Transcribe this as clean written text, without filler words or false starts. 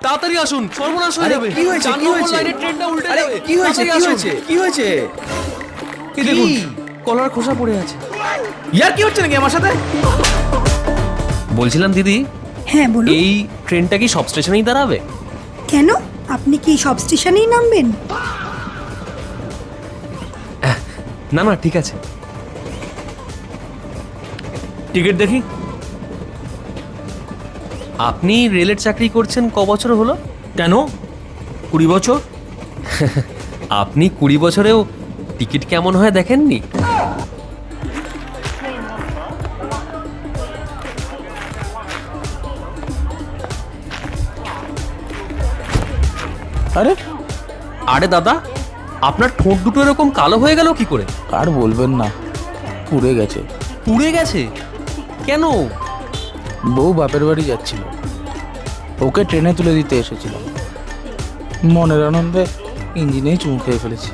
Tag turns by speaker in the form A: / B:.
A: তাড়াতাড়ি আসুন, সর্বনাশ হয়ে
B: আরে
A: যাবে।
B: কি হয়েছে?
A: 4
B: কি
A: নম্বর
B: হয়েছে?
A: লাইনের ট্রেনটা উল্টে
B: আরে
A: যাবে।
B: কি হয়েছে?
A: তাড়াতাড়ি
B: কি
A: আসুন।
B: হয়েছে? কি হয়েছে?
A: এই দেখুন,
B: কি?
A: কলার খোসা পড়ে আছে।
B: ইয়ার কি হচ্ছে নাকি আমার সাথে?
A: বলছিলাম দিদি,
C: হ্যাঁ বলুন।
A: এই ট্রেনটা কি সব স্টেশনেই দাঁড়াবে?
C: কেন, আপনি কি সব স্টেশনেই নামবেন?
A: না না, ঠিক আছে। টিকিট দেখি। আপনি রেলের চাকরি করছেন ক বছর হলো?
B: কেন? 20 বছর?
A: আপনি 20 বছরেও টিকিট কেমন হয় দেখেননি?
D: আরে
A: আরে দাদা, আপনার ঠোঁট দুটো এরকম কালো হয়ে গেল কি করে?
D: আর বলবেন না, পুড়ে গেছে।
A: পুড়ে গেছে কেন?
D: বউ বাপের বাড়ি যাচ্ছিল, ওকে ট্রেনে তুলে দিতে এসেছিলাম। মনের আনন্দে ইঞ্জিনেই চুমু খেয়ে ফেলেছি।